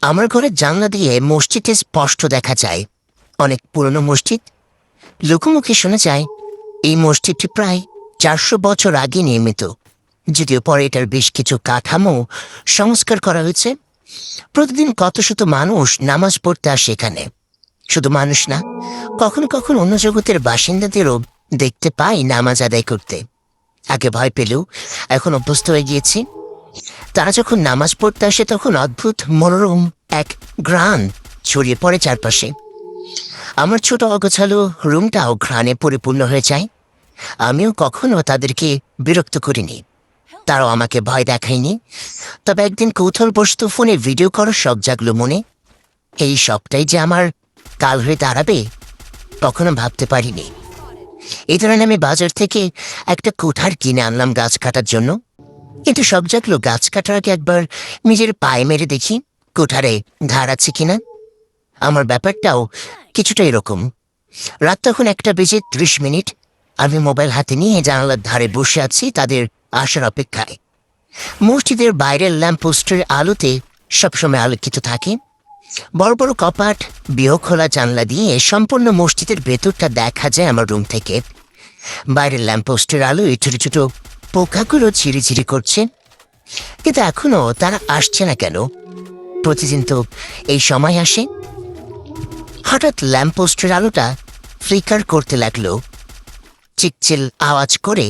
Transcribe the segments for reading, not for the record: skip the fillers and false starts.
আমার ঘরের জানলা দিয়ে মসজিদে স্পষ্ট দেখা যায়। অনেক পুরনো মসজিদ। লোকমুখে শোনা যায় এই মসজিদটি প্রায় 400 বছর আগে নির্মিত, যদিও পরে এটার বেশ কিছু কাঠামো সংস্কার করা হয়েছে। প্রতিদিন কত শত মানুষ নামাজ পড়তে আসে এখানে। শুধু মানুষ না, কখনো কখনো অন্য জগতের বাসিন্দাদেরও দেখতে পাই নামাজ আদায় করতে। আগে ভয় পেলেও এখন অভ্যস্ত হয়ে গিয়েছি। তারা যখন নামাজ পড়তে আসে তখন অদ্ভুত মনোরম এক ঘ্রাণ ছড়িয়ে পড়ে চারপাশে। আমার ছোট অগোছালো রুমটাও ঘ্রাণে পরিপূর্ণ হয়ে যায়। আমিও কখনো তাদেরকে বিরক্ত করিনি, তারাও আমাকে ভয় দেখায়নি। তবে একদিন কৌতূহলবশত ফোনে ভিডিও করার শখ জাগলো মনে। এই শখটাই যে আমার কাল হয়ে দাঁড়াবে কখনো ভাবতে পারিনি। এই ধরনের আমি বাজার থেকে একটা কুঠার কিনে আনলাম গাছ কাটার জন্য। কিন্তু শখ জাগলো গাছ কাটার আগে একবার নিজের পায়ে মেরে দেখি কুঠারে ধার আছে কিনা। আমার ব্যাপারটাও কিছুটা এরকম। রাত তখন 1:30। আমি মোবাইল হাতে নিয়ে জানালার ধারে বসে আছি তাদের আসার অপেক্ষায়। মসজিদের বাইরের ল্যাম্পপোস্টের আলোতে সবসময় আলোকিত থাকে। বড় বড় কপাট, খোলা জানলা দিয়ে সম্পূর্ণ মসজিদের ভেতরটা দেখা যায় আমার রুম থেকে। বাইরের ল্যাম্পপোস্টের আলো ছোট ছোট পোকাগুলো ঝিরিঝিরি করছে, কিন্তু এখনো তারা আসছে না কেন? প্রতিদিন তো এই সময় আসে। হঠাৎ ল্যাম্পপোস্টের আলোটা ফ্লিকার করতে লাগলো, চিকচিল আওয়াজ করে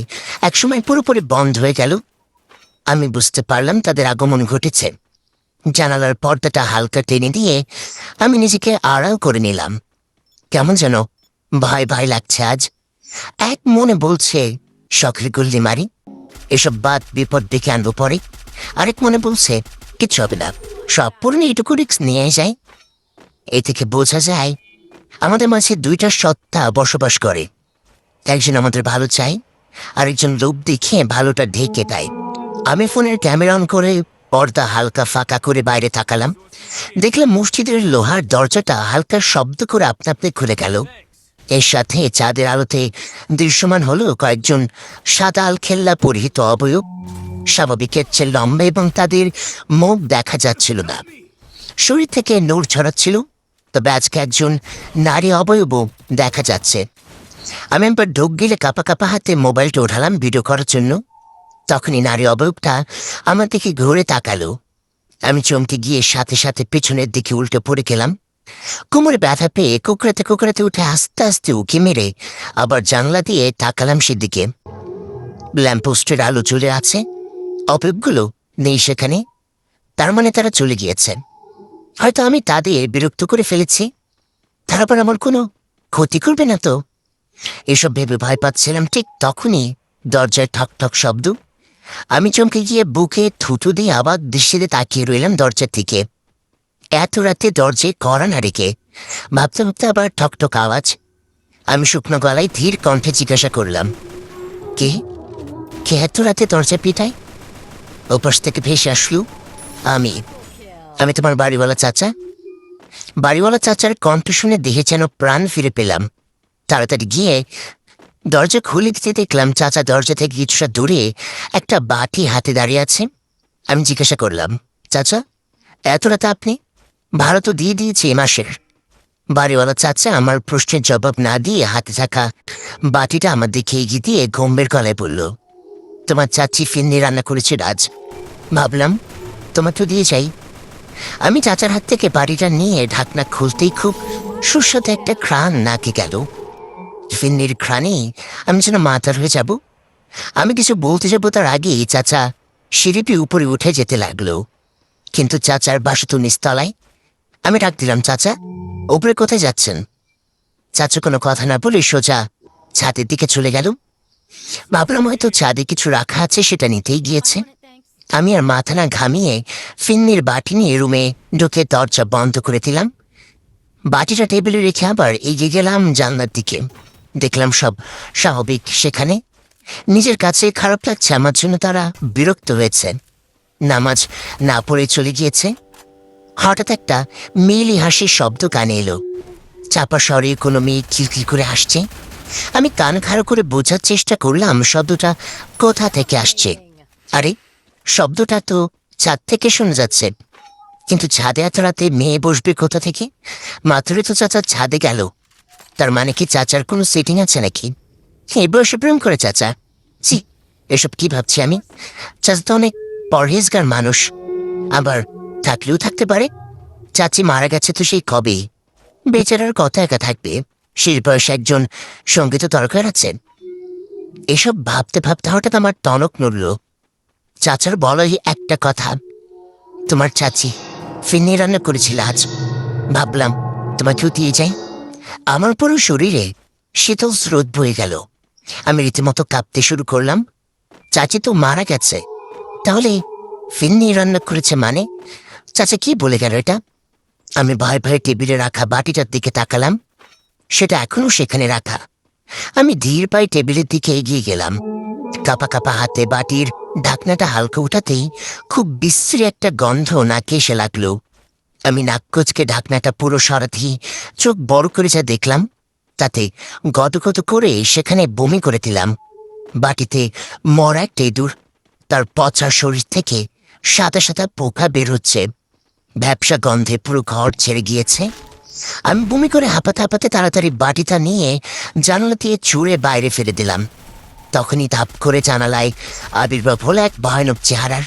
একসময় পুরোপুরি বন্ধ হয়ে গেল। আমি বুঝতে পারলাম তাদের আগমন ঘটেছে। জানালার পর্দাটা হালকা টেনে দিয়ে আমি নিজেকে আড়াল করে নিলাম। কেমন যেন ভয় ভয় লাগছে আজ। এক মনে বলছে শখের গুল্লি মারি, এসব বাদ বিপদ ডেকে আনবো পরে। আরেক মনে বলছে কিচ্ছু হবে না, সব পুরনো এইটুকু রিস্ক নিয়ে যায়। এই থেকে বোঝা যায় আমাদের মাঝে দুইটা সত্তা বসবাস করে। একজন আমাদের ভালো চায়, আরেকজন লোভ দেখিয়ে ভালোটা ঢেকে দেয়। আমি ফোনের ক্যামেরা অন করে পর্দা হালকা ফাঁকা করে বাইরে তাকালাম। দেখলাম মসজিদের লোহার দরজাটা হালকা শব্দ করে আপনা আপনি খুলে গেল। এর সাথে চাঁদের আলোতে দৃশ্যমান হলো কয়েকজন সাদা আলখেল্লা পরিহিত অবয়ব। স্বাভাবিকের চেয়ে লম্বা এবং তাদের মুখ দেখা যাচ্ছিল না। শরীর থেকে নূর ছড়াচ্ছিল, তবে আজকে একজন নারী অবয়বও দেখা যাচ্ছে। আমি একবার ঢোক গেলে কাপা কাপা হাতে মোবাইলটা ওঠালাম ভিডিও করার জন্য। তখনই নারী অবয়বটা আমার দিকে ঘুরে তাকালো। আমি চমকে গিয়ে সাথে সাথে পেছনের দিকে উল্টে পড়ে গেলাম। কোমরে ব্যথা পেয়ে কুকড়াতে কুকড়াতে উঠে আস্তে আস্তে উঁকি মেরে আবার জানলা দিয়ে তাকালাম সেদিকে। ল্যাম্পপোস্টের আলো চলে আছে, অবয়বগুলো নেই সেখানে। তার মানে তারা চলে গিয়েছে। হয়তো আমি তাদের বিরক্ত করে ফেলেছি। তারা আবার আমার কোনো ক্ষতি করবে না তো? এসব ভেবে ভয় পাচ্ছিলাম। ঠিক তখনই দরজায় ঠক ঠক শব্দ। আমি চমকে গিয়ে বুকে থুতু দিয়ে আবার দৃষ্টিতে তাকিয়ে রইলাম দরজার থেকে। এত রাতে দরজায় কড়া না রেখে ভাবতে ভাবতে আবার ঠকঠক আওয়াজ। আমি শুকনো গলায় ধীর কণ্ঠে জিজ্ঞাসা করলাম, কে কে এত রাতে দরজা পিটায়? ওপাশ থেকে ভেসে আসলো, আমি আমি তোমার বাড়িওয়ালা চাচা। বাড়িওয়ালা চাচার কণ্ঠ শুনে দেখে যেন প্রাণ ফিরে পেলাম। তাড়াতাড়ি গিয়ে দরজা খুলে দিতে দেখলাম চাচা দরজা থেকে কিছুটা দূরে একটা বাটি হাতে দাঁড়িয়ে আছে। আমি জিজ্ঞাসা করলাম, চাচা এত রাতে আপনি? ভাড়া তো দিয়ে দিয়েছি এ মাসের। বাড়িওয়ালা চাচা আমার প্রশ্নের জবাব না দিয়ে হাতে থাকা বাটিটা আমার দিকে এগিয়ে দিয়ে গম্ভীর গলায় বলল, তোমার চাচি ফিন্নি রান্না করেছে আজ, ভাবলাম তোমার তো দিয়ে যাই। আমি চাচার হাত থেকে বাটিটা নিয়ে ঢাকনা খুলতেই খুব সুস্বাদু একটা ঘ্রাণ নাকে গেল। ফিন্নির ঘ্রাণে আমি যেন মাতার হয়ে যাব। আমি কিছু বলতে যাবো তার আগেই চাচা সিঁড়িটি উপরে উঠে যেতে লাগলো। কিন্তু চাচার বাসা তো নিচতলায়। আমি ডাক দিলাম, চাচা উপরে কোথায় যাচ্ছেন? চাচা কোনো কথা না বলে সোজা ছাদের দিকে চলে গেল। ভাবলাম হয়তো ছাদে কিছু রাখা আছে, সেটা নিতেই গিয়েছে। আমি আর মাথা না ঘামিয়ে ফিন্নির বাটি নিয়ে রুমে ঢুকে দরজা বন্ধ করে দিলাম। বাটিটা টেবিলে রেখে আবার এগিয়ে গেলাম জানলার দিকে। দেখলাম সব স্বাভাবিক সেখানে। নিজের কাছে খারাপ লাগছে আমার জন্য তারা বিরক্ত হয়েছে, নামাজ না পড়ে চলে গিয়েছে। হঠাৎ একটা মেয়েলি হাসির শব্দ কানে এলো। চাপা স্বরে কোনো মেয়ে খিলখিল করে হাসছে। আমি কান খাড়া করে বোঝার চেষ্টা করলাম শব্দটা কোথা থেকে আসছে। আরে শব্দটা তো ছাদ থেকে শোনা যাচ্ছে। কিন্তু ছাদে এত রাতে মেয়ে বসবে কোথা থেকে? মাত্রই তো চাচা ছাদে গেল। তার মানে কি চাচার কোনো সেটিং আছে নাকি? এই বয়সে প্রেম করে চাচা? জি, এসব কি ভাবছি আমি? চাচা তো অনেক পরহেজগার মানুষ, আবার থাকলেও থাকতে পারে। চাচি মারা গেছে তো সেই কবে, বেচারার কথা একা থাকবে, শেষ বয়সে একজন সঙ্গে তো দরকার আছে। এসব ভাবতে ভাবতে হঠাৎ আমার টনক নড়ল। চাচার বলাই একটা কথা, তোমার চাচি ফিরনি রান্না করেছিল আজ, ভাবলাম তোমাকে দিয়ে যাই। আমার পুরো শরীরে শীতল স্রোত বয়ে গেল। আমি রীতিমতো কাঁপতে শুরু করলাম। চাচি তো মারা গেছে, তাহলে ফিরনি রান্না করেছে মানে? চাচা কি বলে গেল এটা? আমি ভয়ে ভয়ে টেবিলে রাখা বাটিটার দিকে তাকালাম। সেটা এখনো সেখানে রাখা। আমি ধীর পায়ে টেবিলের দিকে এগিয়ে গেলাম। কাপা কাপা হাতে বাটির ঢাকনাটা হালকা উঠাতেই খুব বিশ্রী একটা গন্ধ নাকে এসে লাগলো। আমি নাক কুচকে ঢাকনাটা পুরো সরাতেই চোখ বড় করে যা দেখলাম, তাতে গদগদ করে সেখানে বমি করে দিলাম। বাটিতে মরা একটা ইঁদুর, তার পচা শরীর থেকে সাদা সাদা পোকা বের হচ্ছে। ব্যবসা গন্ধে পুরো ঘর ছেড়ে গিয়েছে। আমি বমি করে হাঁপাতে হাঁপাতে তাড়াতাড়ি বাটিটা নিয়ে জানালা দিয়ে ছুঁড়ে বাইরে ফেলে দিলাম। তখনই ধাপ করে জানালায় আবির্ভাব হলো এক ভয়ানক চেহারার।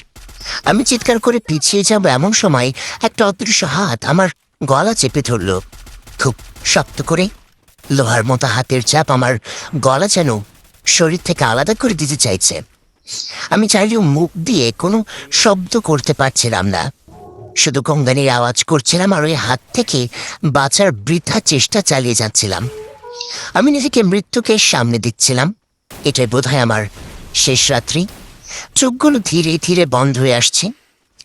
আমি চিৎকার করে পিছিয়ে যাব এমন সময় একটা অদৃশ্য হাত আমার গলা চেপে ধরল, খুব শক্ত করে। লোহার মতো হাতের চাপ আমার গলা যেন শরীর থেকে আলাদা করে দিতে চাইছে। আমি চাইলেও মুখ দিয়ে কোনো শব্দ করতে পারছিলাম না, শুধু গঙ্গানির আওয়াজ করছিলাম আর ওই হাত থেকে বাঁচার বৃথা চেষ্টা চালিয়ে যাচ্ছিলাম। আমি নিজেকে মৃত্যুকে সামনে দিচ্ছিলাম। এটাই বোধহয় আমার শেষ রাত্রি। চোখগুলো ধীরে ধীরে বন্ধ হয়ে আসছে,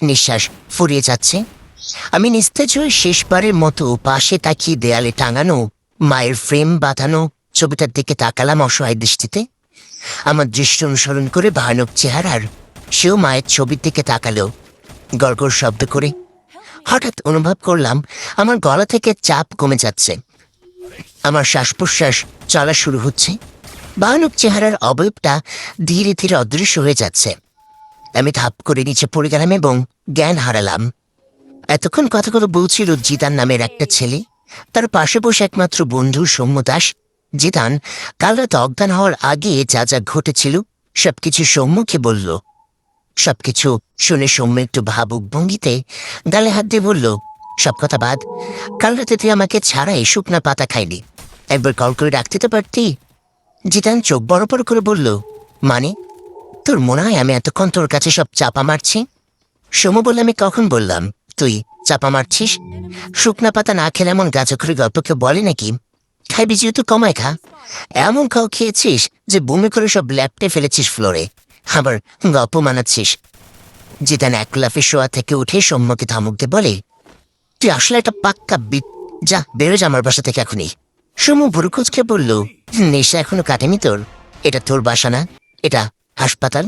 নিঃশ্বাস ফুরিয়ে যাচ্ছে। আমি নিস্তেজ হয়ে শেষবারের মতো পাশে তাকিয়ে দেয়ালে টাঙানো মায়ের ফ্রেম বাঁধানো ছবিটার দিকে তাকালাম অসহায় দৃষ্টিতে। আমার দৃষ্টি অনুসরণ করে ভয়ানক চেহারার সেও মায়ের ছবির দিকে তাকালো গড়গড় শব্দ করে। হঠাৎ অনুভব করলাম আমার গলা থেকে চাপ কমে যাচ্ছে, আমার শ্বাস প্রশ্বাস চলা শুরু হচ্ছে। ভয়ানক চেহারার অবয়বটা ধীরে ধীরে অদৃশ্য হয়ে যাচ্ছে। আমি ধাপ করে নিচে পড়ে গেলাম এবং জ্ঞান হারালাম। এতক্ষণ কথাগুলো বলছিল জিদান নামের একটা ছেলে, তার পাশে বসে একমাত্র বন্ধু সৌম্য দাস। জিদান কাল রাত অজ্ঞান হওয়ার আগে যা যা ঘটেছিল সবকিছু সৌম্যকে বলল। সবকিছু শুনে সৌম্য একটু ভাবুক ভঙ্গিতে গালে হাত দিয়ে বলল, সব কথা বাদ, কাল রাতে তুই আমাকে ছাড়াই শুকনা পাতা খাইলি, একবার কল করে ডাকতে তো পারতি। জিদান চোখ বড় বড় করে বলল, মানে তোর মনে হয় আমি এতক্ষণ তোর কাছে সব চাপা মারছি? সৌম্য বলল, আমি কখন বললাম তুই চাপা মারছিস? শুকনা পাতা না খেলে এমন গাছখড়ি গল্প কেউ বলে নাকি? খাইবি যেহেতু কমায় খা। এমন খাও খেয়েছিস যে বমি করে সব ল্যাপটে ফেলেছিস ফ্লোরে, আবার গল্প মানাচ্ছিস। জিদান এক লাফে শোয়া থেকে উঠে সৌম্যকে ধমক দিয়ে বলে, তুই আসলে একটা পাক্কা যা বেরো যা আমার বাসা থেকে এখনই। সৌম্য ভুরুকুচকে বলল, নেশা এখনো কাটেনি তোর? এটা তোর বাসা না, এটা হাসপাতাল।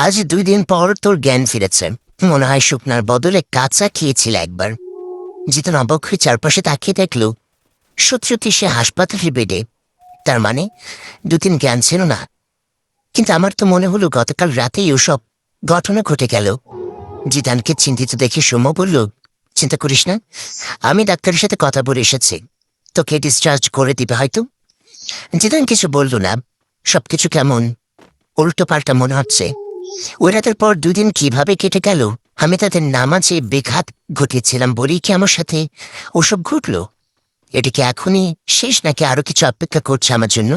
আজ 2 দিন পর তোর জ্ঞান ফিরেছে, মনে হয় শুকনার বদলে কাঁচা খেয়েছিল একবার। জিদান অবাক হয়ে চারপাশে তাকিয়ে দেখল সত্যি সত্যি সে হাসপাতালের বেডে। তার মানে 2 দিন জ্ঞান ছিল না। কিন্তু আমার তো মনে হলো গতকাল রাতেই ওসব ঘটনা ঘটে গেল। জিদানকে চিন্তিত দেখে সৌম্য বলল, চিন্তা করিস না, আমি ডাক্তারের সাথে কথা বলে এসেছি, তোকে ডিসচার্জ করে দিবে হয়তো। জিদান কিছু বলল না, সবকিছু কেমন উল্টো পাল্টা মনে হচ্ছে। ওই রাতের পর 2 দিন কিভাবে কেটে গেল, আমি তাদের নামাজে বেঘাত ঘটিয়েছিলাম বলেই কি আমার সাথে ওসব ঘটল? এটা কি এখনই শেষ নাকি আরো কিছু অপেক্ষা করছে আমার জন্য?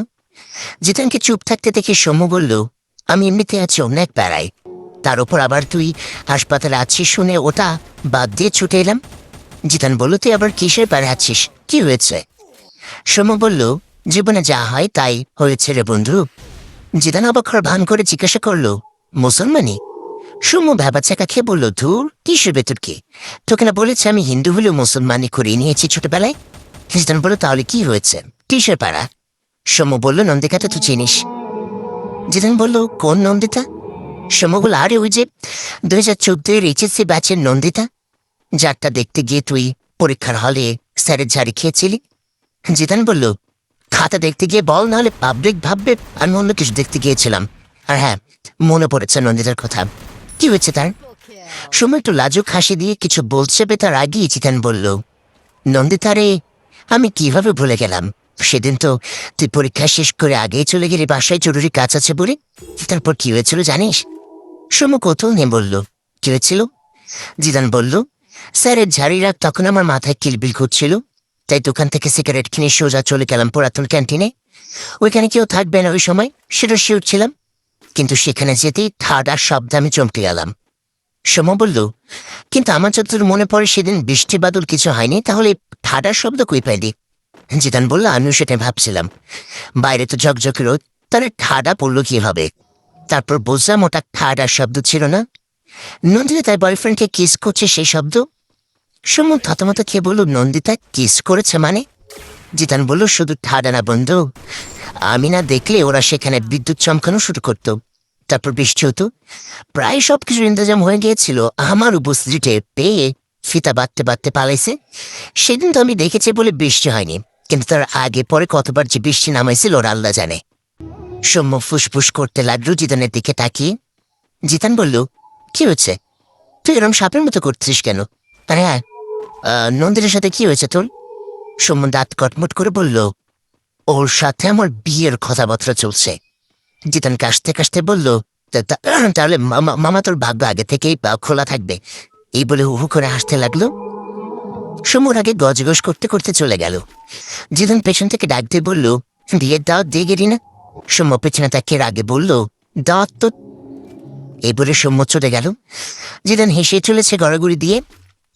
জিদানকে চুপ থাকতে দেখে সৌম্য বলল, আমি এমনিতে আছি অনেক প্যারায়, তার উপর আবার তুই হাসপাতালে আছিস শুনে ওটা বাদ দিয়ে ছুটে এলাম। জিদান বলল, তুই আবার কিসের প্যারা আছিস, কি হয়েছে? সৌম্য বলল, জীবনে যা হয় তাই হয়েছে রে বন্ধু। জিদান অবাক হওয়ার ভান করে জিজ্ঞাসা করল, মুসলমানি? সৌম্য ভ্যাবাচাকা খেয়ে বলল, ধুর কিসের ভেতর কি, তোকে না বলেছে আমি হিন্দু হলেও মুসলমানি করিয়ে নিয়েছি ছোটবেলায়। জিদান বলল, তাহলে কি হয়েছে, কিসের পাড়া? সৌম্য বলল, নন্দিকাটা তুই চিনিস। জিদান বলল, কোন নন্দিতা? সৌম্য বলল, আরে ওই যে 2014 HSC ব্যাচের নন্দিতা, যারটা দেখতে গিয়ে তুই পরীক্ষার হলে স্যারের ঝাড়ি খেয়েছিলি। জিদান বলল, খাতা দেখতে গিয়ে বল, নাহলে পাবলিক ভাববে আমি অন্য কিছু দেখতে গিয়েছিলাম। আর হ্যাঁ, মনে পড়েছে নন্দিতার কথা। কি হয়েছে তার? সময় একটু লাজুক হাসি দিয়ে কিছু বলছে তার আগেই জিতান বলল, নন্দিতা রে, আমি কিভাবে ভুলে গেলাম, সেদিন তো তুই পরীক্ষা শেষ করে আগেই চলে গেলি বাসায় জরুরি কাজ আছে বলে। তারপর কি হয়েছিল জানিস? সমু কৌতূহল নিয়ে বলল, কি হয়েছিল? জিদান বলল, স্যারের ঝাড়িরা তখন আমার মাথায় কিলবিল করছিল, তাই দোকান থেকে সিগারেট কিনে সোজা চলে গেলাম পুরাতন ক্যান্টিনে। ওইখানে কেউ থাকবে না ওই সময়, সেটা শিওর ছিলাম, কিন্তু সেখানে যেতেই ঠাডার শব্দে আমি চমকে গেলাম। সোম বলল, কিন্তু আমার যতদূর মনে পড়ে সেদিন বৃষ্টি বাদল কিছু হয়নি, তাহলে ঠাডার শব্দ কই পাইলি? জিদান বলল, আমিও সেটা ভাবছিলাম, বাইরে তো ঝকঝকে রোদ, তাহলে ঠাডা পড়লো কিভাবে? তারপর বুঝলাম ওটা ঠাডার শব্দ ছিল না, নন্দিতা তার বয়ফ্রেন্ডকে কিস করছে সেই শব্দ। সুমন থতমত খেয়ে বলল, নন্দিতা কিস করেছে মানে? জিতান বলল, শুধু ঠাডা না বন্ধু, আমি না দেখলে ওরা সেখানে বিদ্যুৎ চমকানো শুরু করতো, তারপর বৃষ্টি হতো, প্রায় সবকিছুর ইন্তজাম হয়ে গিয়েছিল, আমার উপস্থিতিতে পেয়ে ফিতা বাঁধতে বাঁধতে পালাইছে। সেদিন তো আমি দেখেছি বলে বৃষ্টি হয়নি, কিন্তু তার আগে পরে কতবার যে বৃষ্টি নামাইছিল ওরা আল্লাহ জানে। সৌম্য ফুসফুস করতে লাগলো জিতানের দিকে তাকিয়ে। জিতান বলল, কি হচ্ছে? তুই এরম সাপের মতো করছিস কেন? আরে হ্যাঁ, নন্দিনীর সাথে কি হয়েছে তোর? সৌম্য দাঁত কটমট করে বলল, ওর সাথে আমার বিয়ের কথাবার্তা চলছে। জিতান কাশতে কাশতে বলল, তাহলে মামা তোর ভাগ্য আগে থেকেই খোলা থাকবে, এই বলে হু হু করে হাসতে লাগলো। সৌম্যর আগে গজগজ করতে করতে চলে গেল। জিতান পেছন থেকে ডাক দিয়ে বলল, বিয়ের দাওয়াত দিয়ে গেলি না? সৌম্য পেছনে তাকে আগে বলল, দাওয়াত তো। এই বলে সৌম্য চলে গেল। জিদান হেসে চলেছে গড়াগড়ি দিয়ে,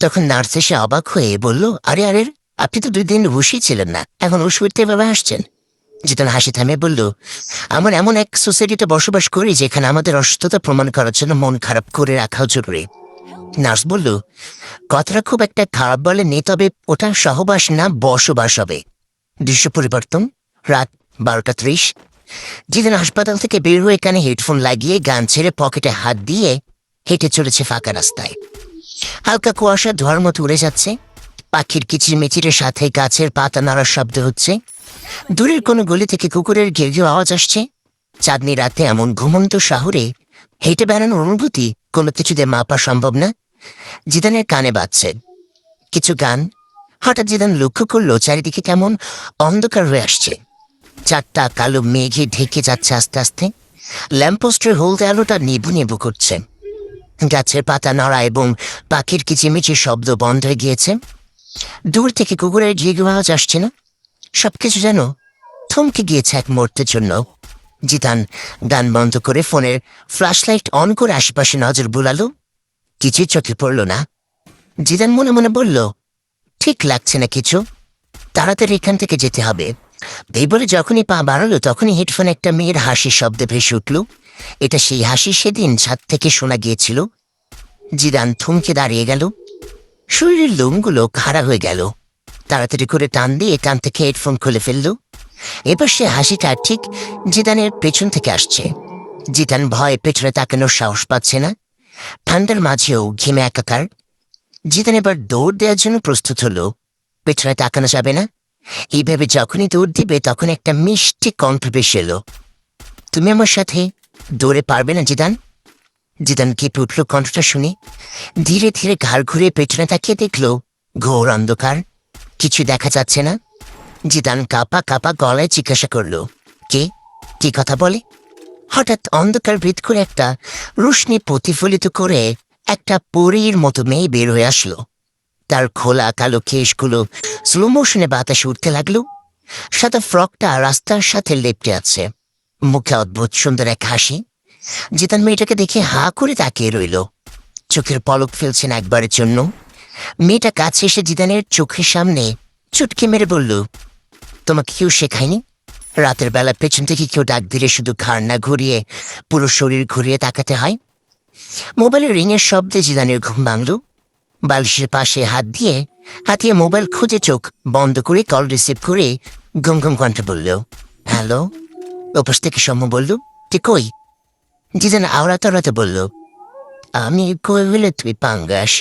তখন নার্স এসে অবাক হয়ে বলল, আরে আরে, আপনি তো 2 দিন হুশই ছিলেন না, এখন হুশ ফিরতে এভাবে আসছেন? জিদান হাসি থামে বলল, আমরা এমন এক সোসাইটিতে বসবাস করি যেখানে আমাদের অসুস্থতা প্রমাণ করার জন্য মন খারাপ করে রাখাও জরুরি। নার্স বলল, কথাটা খুব একটা খারাপ বলেনি, তবে ওটা সহবাস না বসবাস হবে। দৃশ্য পরিবর্তন, রাত 12:30। জিদান হাসপাতাল থেকে বের হয়ে কানে হেডফোন লাগিয়ে গান ছেড়ে পকেটে হাত দিয়ে হেঁটে চলেছে ফাঁকা রাস্তায়। হালকা কুয়াশা ধোয়ার মতো উড়ে যাচ্ছে, পাখির কিচিরমিচিরের সাথে গাছের পাতা নাড়ার শব্দ হচ্ছে, দূরের কোনো গলি থেকে কুকুরের ঘেউ ঘেউ আওয়াজ আসছে। চাঁদনি রাতে এমন ঘুমন্ত শহরে হেঁটে বেড়ানোর অনুভূতি কোনো কিছুতে মাপা সম্ভব না। জিদানের কানে বাজছে কিছু গান। হঠাৎ জিদান লক্ষ্য করলো চারিদিকে কেমন অন্ধকার হয়ে আসছে, 4টা কালো মেঘে ঢেকে যাচ্ছে আস্তে আস্তে, ল্যাম্পপোস্টের হলদে আলোটা নিভু নিভু করছে, গাছের পাতা নড়া এবং পাখির কিচিমিচির শব্দ বন্ধ হয়ে গিয়েছে। দূর থেকে কুকুরের ঘিঘু আওয়াজ আসছে না, সবকিছু যেন থমকে গিয়েছে এক মুহূর্তের জন্য। জিতান গান বন্ধ করে ফোনের ফ্ল্যাশলাইট অন করে আশেপাশে নজর বুলালো, কিছুই চোখে পড়ল না। জিদান মনে মনে বলল, ঠিক লাগছে না কিছু, তাড়াতাড়ি এখান থেকে যেতে হবে। এই বলে যখনই পা বাড়ালো তখনই হেডফোনে একটা মেয়ের হাসির শব্দে ভেসে উঠল। এটা সেই হাসি সেদিন ছাদ থেকে শোনা গিয়েছিল। জিদান থমকে দাঁড়িয়ে গেল, শরীরের লোমগুলো খাড়া হয়ে গেল। তাড়াতাড়ি করে টান দিয়ে কান থেকে হেডফোন খুলে ফেলল। এবার সে হাসিটা ঠিক জিদানের পেছন থেকে আসছে। জিদান ভয়ে পেছনে তাকানোর সাহস পাচ্ছে না, ঠান্ডার মাঝেও ঘেমে একাকার। জিদান এবার দৌড় দেওয়ার জন্য প্রস্তুত হলো, পেছনে তাকানো যাবে না। এইভাবে যখনই দৌড় দিবে তখন একটা মিষ্টি কণ্ঠ ভেসে এলো, তুমি আমার সাথে দৌড়ে পারবে না জিদান? জিদান কেঁপে উঠল কণ্ঠটা শুনে, ধীরে ধীরে ঘাড় ঘুরে পেছনে তাকিয়ে দেখল ঘোর অন্ধকার, কিছু দেখা যাচ্ছে না। জিদান কাপা কাপা গলায় জিজ্ঞাসা করল, কে? কি কথা বলে? হঠাৎ অন্ধকার ভেদ করে একটা রোশনি প্রতিফলিত করে একটা পরীর মতো মেয়ে বের হয়ে আসলো। তার খোলা কালো কেশগুলো স্লো মোশনে বাতাসে উঠতে লাগলো, সাদা ফ্রকটা রাস্তার সাথে লেপটে আছে, মুখে অদ্ভুত সুন্দর এক হাসি। জিতান মেয়েটাকে দেখে হা করে তাকিয়ে রইল, চোখের পলক ফেলছে না একবারের জন্য। মেয়েটা কাছে এসে জিদানের চোখের সামনে চুটকি মেরে বলল, তোমাকে কেউ শেখায়নি? রাতের বেলা পেছন থেকে কেউ ডাক দিলে শুধু ঘাড় না ঘুরিয়ে পুরো শরীর ঘুরিয়ে তাকাতে হয়। মোবাইলের রিংয়ের শব্দে জিদানের ঘুম ভাঙল। বালিশের পাশে হাত দিয়ে হাতিয়ে মোবাইল খুঁজে চোখ বন্ধ করে কল রিসিভ করে ঘুম ঘুম কণ্ঠে বলল, হ্যালো। ওপাশ থেকে সৌম্য বলল, তুই কই? জিদান আওড়াতে আওড়াতে বলল, আমি কই বলে তুই পাঙ্গাস।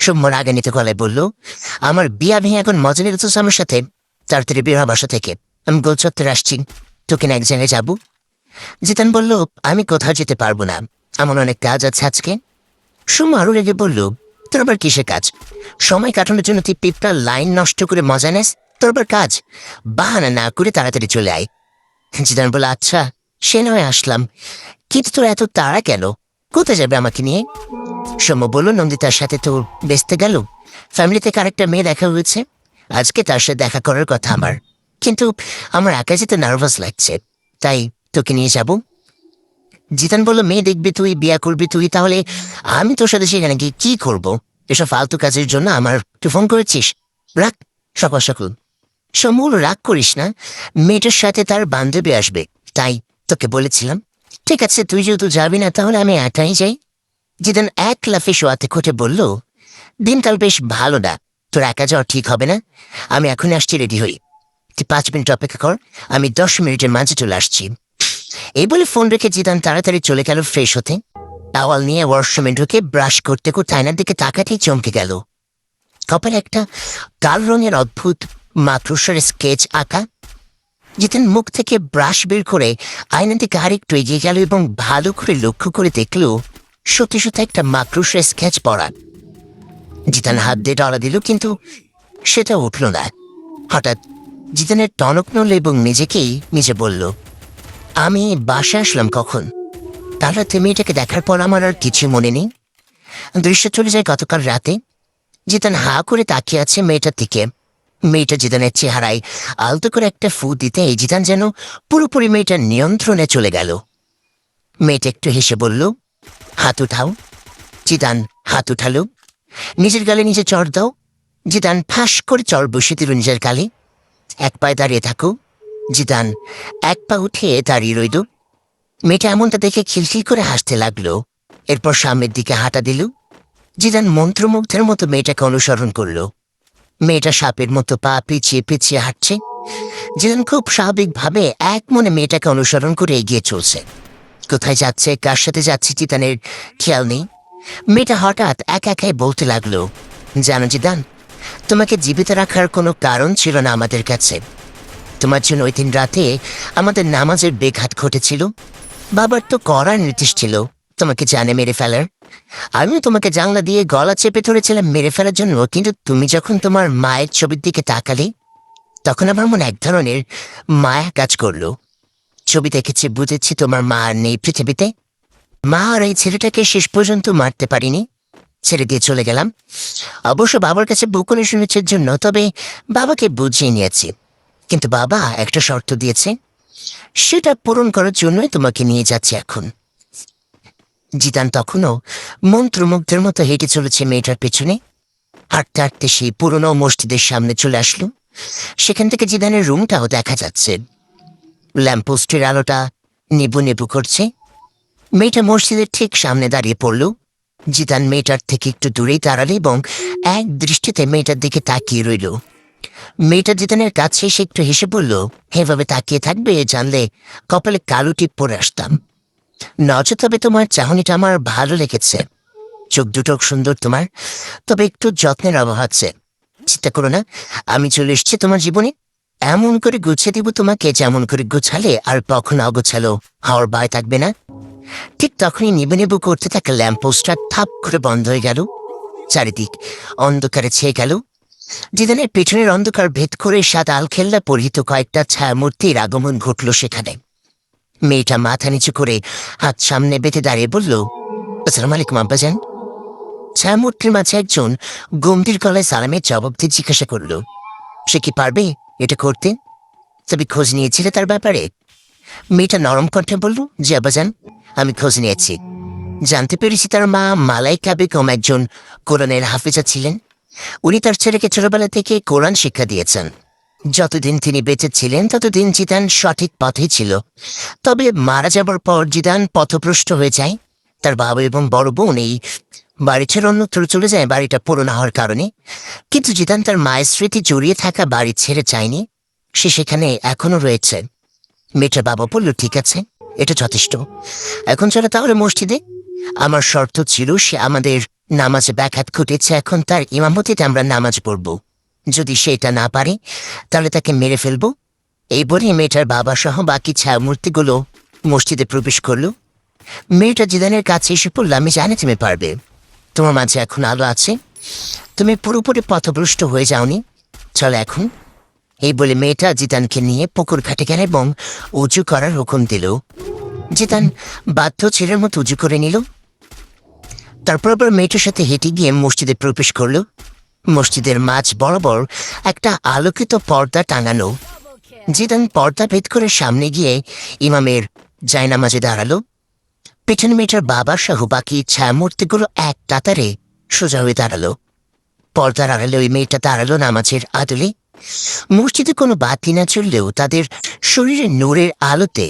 সৌম্য রাগান্বিত গলায় বলল, আমার বিয়া ভেঙে এখন মজা নিতে আমার সাথে, তাড়াতাড়ি বের হওয়া বাসা থেকে, আমি গোল চত্বরে আসছি, তোকে না এক জায়গায় যাবো। জিতান বলল, আমি কোথাও যেতে পারবো না, আমার অনেক কাজ আছে আজকে। সুমা আরো রেগে বলল, তোর আবার কিসের কাজ? সময় কাটানোর জন্য তুই পিঁপড়ার লাইন নষ্ট করে মজা নেস? তোর আবার কাজ? বাহানা না করে তাড়াতাড়ি চলে আয়। জিদান বলে, আচ্ছা সে নয় আসলাম, কিন্তু তোর এত তাড়া কেন? কোথায় যাবে আমাকে নিয়ে? সৌম্য বলল, নন্দিতার সাথে তো বেচতে গেল, ফ্যামিলি থেকে আরেকটা মেয়ে দেখা হয়েছে, আজকে তার সাথে দেখা করার কথা আমার, কিন্তু আমার একা যেতে নার্ভাস লাগছে, তাই তোকে নিয়ে যাব। জিতান বলল, মেয়ে দেখবি তুই, বিয়া করবি তুই, তাহলে আমি তোর সাথে সেখানে গিয়ে কি করব? এসব ফালতু কাজের জন্য আমার তুই ফোন করেছিস? রাখ সকাল সকাল। সমূল রাগ করিস না, মেয়েটার সাথে তার বান্ধবী আসবে, তাই তোকে বলেছিলাম। ঠিক আছে, তুই যেহেতু যাবি না তাহলে আমি একাই যাই। জিদান এক লাফে শোয়াতে খুঁটে বলল, দিনকাল বেশ ভালো না, তোর একা যাওয়া ঠিক হবে না, আমি এখনই আসছি, রেডি হই। তুই 5 মিনিট অপেক্ষা কর, আমি 10 মিনিটের মাঝে চলে আসছি। এই বলে ফোন রেখে জিদান তাড়াতাড়ি চলে গেল ফ্রেশ হতে। টাওয়াল নিয়ে ওয়াশরুমে ঢুকে ব্রাশ করতে করতে আয়নার দিকে তাকাতেই চমকে গেল। কপালে একটা কাল রঙের অদ্ভুত মাকড়সার স্কেচ আঁকা। জিতেন মুখ থেকে ব্রাশ বের করে আয়নার দিকে আরেকটু এগিয়ে গেল এবং ভালো করে লক্ষ্য করে দেখল সত্যি সত্যি একটা মাকড়সার স্কেচ পড়া। জিতান হাত দিয়ে ডলা দিল, কিন্তু সেটা উঠল না। হঠাৎ জিতানের টনক নড়ল এবং নিজে বলল, আমি বাসায় আসলাম কখন? তার রাতে মেয়েটাকে দেখার পর আমার আর কিছু মনে নেই। দৃশ্য চলে যায় গতকাল রাতে। জিতান হা করে তাকিয়ে আছে মেয়েটার দিকে। মেয়েটা জিদানের চেহারায় আলতো করে একটা ফু দিতে এই জিদান যেন পুরোপুরি মেয়েটার নিয়ন্ত্রণে চলে গেল। মেয়েটা একটু হেসে বলল, হাত উঠাও। জিদান হাত উঠালো। নিজের গালে নিজে চড় দাও। জিদান ফাঁস করে চড় বসিয়ে দিল নিজের গালে। এক পায়ে দাঁড়িয়ে থাকো। জিদান এক পা উঠে দাঁড়িয়ে রইল। মেয়েটা এমনটা দেখে খিলখিল করে হাসতে লাগলো। এরপর সামনের দিকে হাঁটা দিল। জিদান মন্ত্রমুগ্ধের মতো মেয়েটাকে অনুসরণ করলো। মেয়েটা সাপের মতো পা পিছিয়ে পিছিয়ে হাঁটছে। জিদান খুব স্বাভাবিকভাবে এক মনে মেয়েটাকে অনুসরণ করে এগিয়ে চলছে। কোথায় যাচ্ছে, কার সাথে যাচ্ছে জিদানের খেয়াল নেই। মেয়েটা হঠাৎ একাই বলতে লাগলো, জানো জিদান, তোমাকে জীবিত রাখার কোনো কারণ ছিল না আমাদের কাছে। তোমার জন্য ওই দিন রাতে আমাদের নামাজের বেঘাত ঘটেছিল। বাবার তো কড়া নির্দেশ ছিল তোমাকে জানে মেরে ফেলার। আমিও তোমাকে জানলা দিয়ে গলা চেপে ধরেছিলাম মেরে ফেলার জন্য, কিন্তু তুমি যখন তোমার মায়ের ছবির দিকে তাকালে তখন আমার মনে এক ধরনের মায়া কাজ করলো। ছবি দেখেছি, বুঝেছি তোমার মা আর নেই পৃথিবীতে। মা আর এই ছেলেটাকে শেষ পর্যন্ত মারতে পারিনি, ছেড়ে দিয়ে চলে গেলাম। অবশ্য বাবার কাছে বকুনি শুনেছের জন্য, তবে বাবাকে বুঝিয়ে নিয়েছি। কিন্তু বাবা একটা শর্ত দিয়েছে, সেটা পূরণ করার জন্যই তোমাকে নিয়ে যাচ্ছে এখন। জিদান তখনও মন্ত্রমুগ্ধের মতো হেঁটে চলেছে মেয়েটার পেছনে। হাঁটতে হাঁটতে সেই পুরনো মসজিদের সামনে চলে আসলো। সেখান থেকে জিদানের রুমটাও দেখা যাচ্ছে। ল্যাম্পপোস্টের আলোটা নেবু নেবু করছে। মেয়েটা মসজিদের ঠিক সামনে দাঁড়িয়ে পড়ল। জিদান মেয়েটার থেকে একটু দূরেই দাঁড়ালো এবং এক দৃষ্টিতে মেয়েটার দিকে তাকিয়ে রইল। মেয়েটা জিদানের কাছে এসে একটু হেসে বলল, এভাবে তাকিয়ে থাকবে জানলে কপালে কালো টিপ পরে আসতাম। নচে তবে তোমার চাহনিটা আমার ভালো লেগেছে। চোখ দুটো সুন্দর তোমার, তবে একটু যত্নের অভাব আছে। চিন্তা করো না, আমি চলে এসছি তোমার জীবনে। এমন করে গুছিয়ে দিব তোমাকে যেমন করে গুছালে আর কখনো অগোছালো হওয়ার ভয় থাকবে না। ঠিক তখনই নেবু নেবু করতে থাকা ল্যাম্পপোস্টটা থাপ করে বন্ধ হয়ে গেল। চারিদিক অন্ধকারে ছেয়ে গেল। জিদানের পেছনের অন্ধকার ভেদ করে সাদা আলখেল্লা পরিহিত কয়েকটা ছায়ামূর্তির আগমন ঘটল সেখানে। মেয়েটা মাথা নিচু করে হাত সামনে বেঁধে দাঁড়িয়ে বলল, আসসালামু আলাইকুম আব্বাজান। ছায়ামূর্তির মাঝে একজন গম্ভীর গলায় সালামের জবাব দিয়ে জিজ্ঞাসা করল, সে কি পারবে এটা করতে? তবে খোঁজ নিয়েছিলে তার ব্যাপারে? মেয়েটা নরম কণ্ঠে বলল, জি আব্বাজান, আমি খোঁজ নিয়েছি। জানতে পেরেছি তার মা মালাইকা বেগম একজন কোরআনের হাফেজা ছিলেন। উনি তার ছেলেকে ছোটবেলা থেকে কোরআন শিক্ষা দিয়েছেন। যতদিন তিনি বেঁচে ছিলেন ততদিন জিদান সঠিক পথেই ছিল। তবে মারা যাবার পর জিদান পথভ্রষ্ট হয়ে যায়। তার বাবা এবং বড় বোন এই বাড়ি ছেড়ে অন্যত্র চলে যায় বাড়িটা পুরনো হওয়ার কারণে। কিন্তু জিদান তার মায়ের স্মৃতি জড়িয়ে থাকা বাড়ি ছেড়ে যায়নি, সে সেখানে এখনো রয়েছে। মেয়েটার বাবা বলল, ঠিক আছে, এটা যথেষ্ট, এখন চলো তাহলে মসজিদে। আমার শর্ত ছিল সে আমাদের নামাজে ব্যাঘাত ঘটেছে, এখন তার ইমামতিতে আমরা নামাজ পড়ব। যদি সেটা না পারে তাহলে তাকে মেরে ফেলব। এই বলে মেয়েটার বাবা সহ বাকি ছায়ামূর্তিগুলো মসজিদে প্রবেশ করল। মেয়েটা জিদানের কাছে এসে পড়ল, আমি জানি তুমি পারবে। তোমার মাঝে এখন আলো আছে, তুমি পুরোপুরি পথভ্রষ্ট হয়ে যাওনি। চলো এখন। এই বলে মেয়েটা জিতানকে নিয়ে পুকুর ঘাটে গেল এবং উঁচু করার হুকুম দিল। জিতান বাধ্য ছেলের মতো উঁচু করে নিল। তারপর আবার মেয়েটার সাথে হেঁটে গিয়ে মসজিদে প্রবেশ করল। মসজিদের মাঝ বরাবর একটা আলোকিত পর্দা টাঙানো। জিদান পর্দা ভেদ করে সামনে গিয়ে ইমামের জায়নামাজে দাঁড়ালো। পেছনে মেয়েটার বাবা সহ বাকি ছায়ামূর্তিগুলো এক কাতারে সোজা হয়ে দাঁড়ালো। পর্দার আড়ালে ওই মেয়েটা দাঁড়ালো নামাজের আদলে। মসজিদে কোনো বাতি না চললেও তাদের শরীরে নূরের আলোতে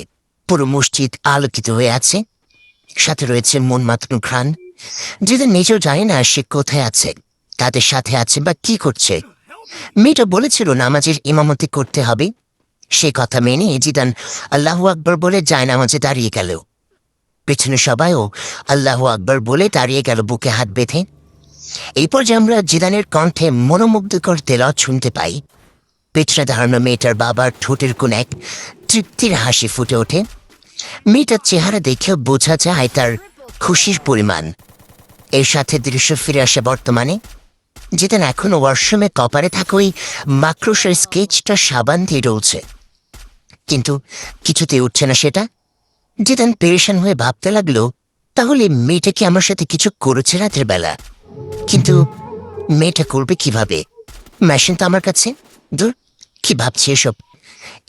পুরো মসজিদ আলোকিত হয়ে আছে। সাথে রয়েছে মন মাতানো ঘ্রাণ। জিদান নিজেও জানে না সে কোথায় আছে, তাদের সাথে আছে বা কি করছে। মেয়েটা বলেছিল নামাজের ইমামতি করতে হবে। সে কথা মেনে জিদান আল্লাহু আকবর বলে জায়নামাজে দাঁড়িয়ে গেল। পেছনে সবাইও আল্লাহু আকবর বলে দাঁড়িয়ে গেল বুকে হাত বেঁধে। এই পর্যায়ে আমরা জিদানের কণ্ঠে মনোমুগ্ধকর তেলাওয়াত শুনতে পাই। পেছনে দাঁড়ানো মেয়েটার বাবার ঠোঁটের কোণ এক তৃপ্তির হাসি ফুটে ওঠে। মেয়েটার চেহারা দেখেও বোঝা যায় তার খুশির পরিমাণ। এর সাথে দৃশ্য ফিরে আসে বর্তমানে। জিদান এখনো ওয়াশরুমে কপারে থাকা ওই মাকড়সার স্কেচটা সাবান দিয়ে রয়েছে, কিন্তু কিছুতেই উঠছে না সেটা। জিদান পেরেশান হয়ে ভাবতে লাগলো, তাহলে মেয়েটা কি আমার সাথে কিছু করেছে রাতের বেলা? কিন্তু মেয়েটা করবে কিভাবে? মেশিন তো আমার কাছে। দূর, কি ভাবছি এসব?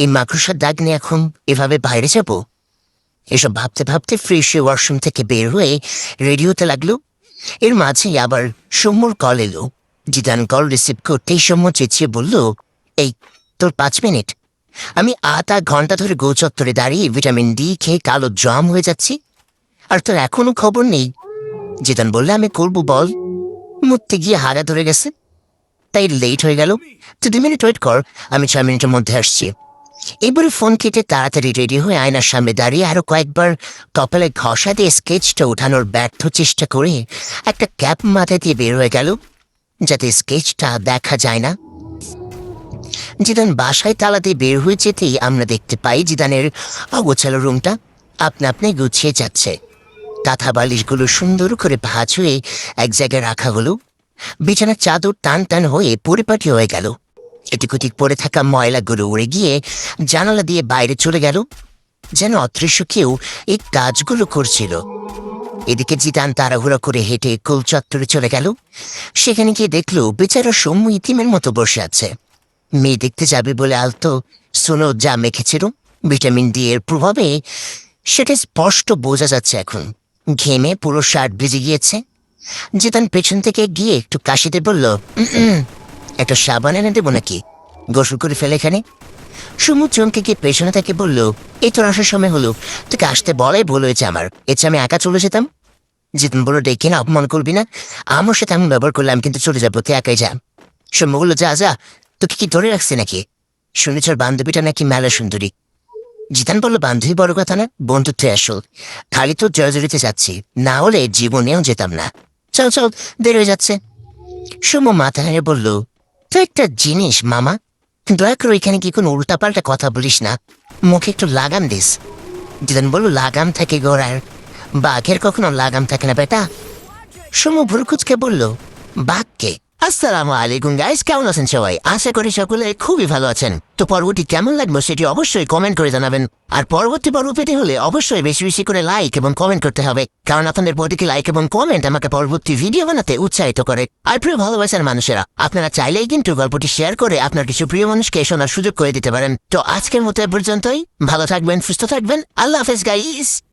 এই মাকড়সার দাগ নিয়ে এখন এভাবে বাইরে যাব? এসব ভাবতে ভাবতে ফ্রেশ হয়ে ওয়াশরুম থেকে বের হয়ে রেডি হতে লাগলো। এর মাঝেই আবার সৌম্যর কল এলো। জিদান কল রিসিভ করতেই সৌম্য চেঁচিয়ে বলল, এই তোর 5 মিনিট। আমি আধা ঘন্টা ধরে গৌচত্বরে দাঁড়িয়ে ভিটামিন ডি খেয়ে কালো জাম হয়ে যাচ্ছি, আর তোর এখনো খবর নেই। জিদান বললে, আমি করবো বল। মরতে গিয়ে হাগা ধরে গেছে, তাই লেট হয়ে গেল। তুই 2 মিনিট ওয়েট কর, আমি 6 মিনিটের মধ্যে আসছি। এবারে ফোন কেটে তাড়াতাড়ি রেডি হয়ে আয়নার সামনে দাঁড়িয়ে আরো কয়েকবার কপালে ঘষা দিয়ে স্কেচটা উঠানোর ব্যর্থ চেষ্টা করে একটা ক্যাপ মাথায় দিয়ে বের হয়ে গেল, যাতে স্কেচটা দেখা যায় না। জিদান বাসায় তালা দিয়ে বের হয়ে যেতেই আমরা দেখতে পাই জিদানের অগোছালো রুমটা আপনা আপনি গুছিয়ে যাচ্ছে। কাঁথা বালিশগুলো সুন্দর করে ভাঁজ হয়ে এক জায়গায় রাখা হলো। বিছানার চাদর টান টান হয়ে পরিপাটি হয়ে গেল। এটিকুটিক পড়ে থাকা ময়লাগুলো উড়ে গিয়ে জানালা দিয়ে বাইরে চলে গেল, যেন অদৃশ্য কেউ এই কাজগুলো করছিল। এদিকে জিদান তাড়াহুড়ো করে হেঁটে কোল চত্বরে চলে গেল। সেখানে গিয়ে দেখলো বেচারা সৌম্য ইতিমের মতো বসে আছে। মেয়ে দেখতে যাবে বলে আলতো সোনো যা মেখেছিল ভিটামিন ডি এর প্রভাবে সেটা স্পষ্ট বোঝা যাচ্ছে। এখন ঘেমে পুরো শার্ট ভিজে গিয়েছে। জিদান পেছন থেকে গিয়ে একটু কাশিতে বলল, একটা সাবান এনে দেবো নাকি? গোসল করে ফেলে এখানে। সুমু চমকে গিয়ে পেছনে থেকে বলল, এই তোর আসার সময় হলো, তোকে আসতে বলাই ভুল হয়েছে আমার, এতে আমি একা চলে যেতাম। জিদান বলল, ডেকে না, অপমান করবি না। আমার সাথে এমন ব্যবহার করলাম কিন্তু চলে যাবো, তুই একাই যা। সুমু বলল, যা যা, তোকে কি ধরে রাখছে নাকি? শুনেছ বান্ধবীটা নাকি মেলা সুন্দরী। জিদান বলল, বান্ধবী বড় কথা না, বন্ধুত্বে আসল। খালি তো জর্জরিতে যাচ্ছি, না হলে জীবনেও যেতাম না। চল চল, দেরি হয়ে যাচ্ছে। সুমু মাথা নেড়ে বলল, তো একটা জিনিস মামা, দয়া করে এখানে কি কোনো উল্টাপাল্টা কথা বলিস না, মুখে একটু লাগাম দিস। জিদান বলল, লাগাম থাকে গোড়ার, বাঘের কখনো লাগাম থাকে না বেটা। সুমু ভুরুকুচকে বলল, বাঘকে? আসসালামু আলাইকুম গাইস, কেমন আছেন সবাই? আশা করি সকলে খুবই ভালো আছেন। তো পরবর্তী কেমন লাগবে সেটি অবশ্যই কমেন্ট করে জানাবেন। আর পরবর্তী পর্ব পেতে হলে অবশ্যই বেশি বেশি করে লাইক এবং কমেন্ট করতে হবে, কারণ আপনাদের প্রতিটি লাইক এবং কমেন্ট আমাকে পরবর্তী ভিডিও বানাতে উৎসাহিত করে। আর প্রিয় ভালোবাসার মানুষেরা, আপনারা চাইলেই কিন্তু গল্পটি শেয়ার করে আপনার কিছু প্রিয় মানুষকে শোনার সুযোগ করে দিতে পারেন। তো আজকের মতো এ পর্যন্তই। ভালো থাকবেন, সুস্থ থাকবেন। আল্লাহ হাফেজ গাইস।